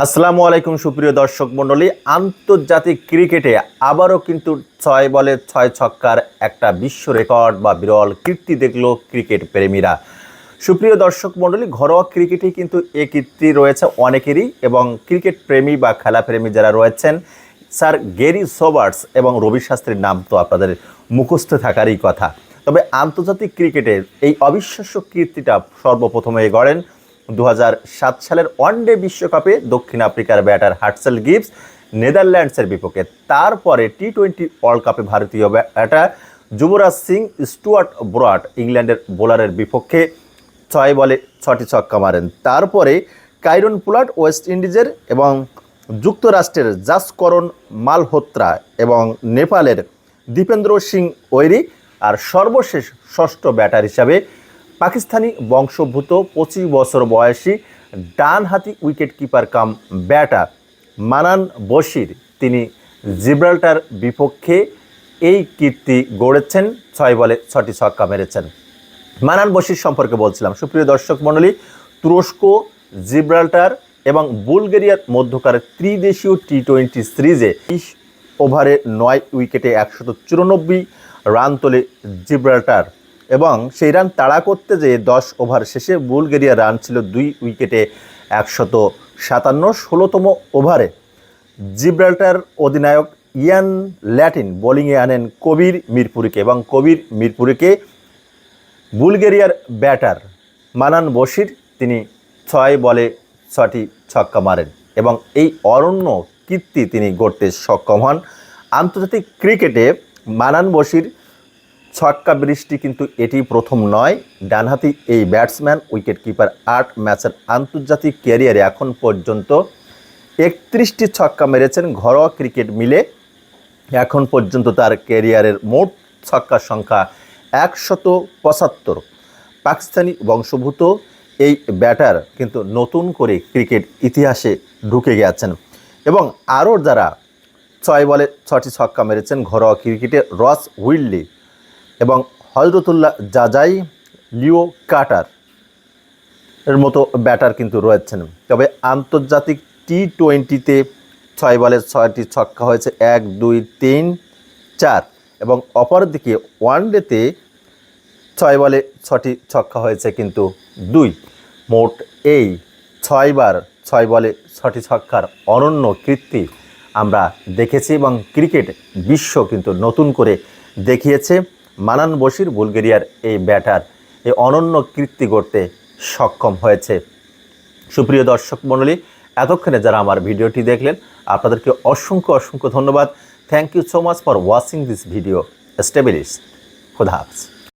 আসসালামু আলাইকুম সুপ্রিয় দর্শক মণ্ডলী। আন্তর্জাতিক ক্রিকেটে আবারও কিন্তু ৬ বলে ৬ ছক্কার একটা বিশ্ব রেকর্ড বা বিরল কীর্তি দেখলো ক্রিকেট প্রেমীরা। সুপ্রিয় দর্শক মণ্ডলী, ঘরোয়া ক্রিকেটে কিন্তু এ কীর্তি রয়েছে অনেকেরই, এবং ক্রিকেট প্রেমী বা খেলাপ্রেমী যারা রয়েছেন, স্যার গ্যারি সোবার্স এবং রবি শাস্ত্রীর নাম তো আপনাদের মুখস্থ থাকারই কথা। তবে আন্তর্জাতিক ক্রিকেটের এই অবিশ্বাস্য কীর্তিটা সর্বপ্রথমে গড়েন 2007 সালের ওয়ানডে বিশ্বকাপে দক্ষিণ আফ্রিকার ব্যাটার হার্টসেল গিবস নেদারল্যান্ডসের বিপক্ষে। তারপরে টি-20 ওয়ার্ল্ড কাপে ভারতীয় batter Yuvraj Singh Stuart Broad ইংল্যান্ডের বোলারের বিপক্ষে ৬ বলে ৬টি ছক্কা মারেন। তারপরে কাইরন পোলার্ড ওয়েস্ট ইন্ডিজের এবং যুক্তরাষ্ট্রের জাসকরণ মালহোত্রা এবং নেপালের দীপেন্দ্র সিং ওয়েরি, আর সর্বশেষ ষষ্ঠ ব্যাটার হিসাবে পাকিস্তানি বংশোদ্ভূত 25 বছর বয়সী ডানহাতি wicket keeper cum batter Manan Bashir, তিনি জিব্রাল্টার বিপক্ষে এই কীর্তি গড়েছেন, ৬ বলে ৬টি ছক্কা মেরেছেন। মানান বশির সম্পর্কে বলছিলাম সুপ্রিয় দর্শক মণ্ডলী। তুরস্ক, জিব্রাল্টার এবং বুলগেরিয়ার মধ্যকার ত্রিদেশীয় টি-20 সিরিজে 20 ওভারে 9 উইকেটে 194 রান তোলে জিব্রাল্টার, এবং সেই রান তাড়া করতে যেয়ে 10 ওভার শেষে বুলগেরিয়ার রান ছিল 2 উইকেটে 157। 16তম ওভারে জিব্রাল্টার অধিনায়ক ইয়ান ল্যাটিন বোলিংয়ে আনেন কবির মিরপুরিকে, এবং কবির মিরপুরিকে বুলগেরিয়ার ব্যাটার মানান বশির তিনি 6 বলে 6টি ছক্কা মারেন, এবং এই অনন্য কীর্তি তিনি গড়তে সক্ষম হন। আন্তর্জাতিক ক্রিকেটে মানান বশির ছক্কা বৃষ্টি কিন্তু এটি প্রথম নয়। ডানহাতি এই ব্যাটসম্যান উইকেট কিপার 8 ম্যাচের আন্তর্জাতিক ক্যারিয়ারে এখন পর্যন্ত 31টি ছক্কা মেরেছেন। ঘরোয়া ক্রিকেট মিলে এখন পর্যন্ত তার ক্যারিয়ারের মোট ছক্কার সংখ্যা 175। পাকিস্তানি বংশোদ্ভূত এই ব্যাটার কিন্তু নতুন করে ক্রিকেট ইতিহাসে ঢুকে গেছেন, এবং আরও যারা 6 বলে 6টি ছক্কা মেরেছেন ঘরোয়া ক্রিকেটে রস উইল্লি এবং হজরতুল্লাহ জাজাই, লিও কাটার এর মতো ব্যাটার কিন্তু রয়েছেন। তবে আন্তর্জাতিক টি-20তে 6 বলে 6টি ছক্কা হয়েছে 1, 2, 3, 4, এবং অপরদিকে ওয়ানডেতে 6 বলে 6টি ছক্কা হয়েছে কিন্তু 2। মোট এই 6 বার 6 বলে 6টি ছক্কার অনন্য কীর্তি আমরা দেখেছি, এবং ক্রিকেট বিশ্ব কিন্তু নতুন করে দেখিয়েছে। মানান বশির বুলগেরিয়ার এই ব্যাটার এই অনন্য কীর্তি গড়তে সক্ষম হয়েছে। সুপ্রিয় দর্শক মণ্ডলী, এতক্ষণে যারা আমার ভিডিওটি দেখলেন আপনাদেরকে অসংখ্য ধন্যবাদ। Thank you so much for watching this video. Stay blessed. খুদা হাফেজ।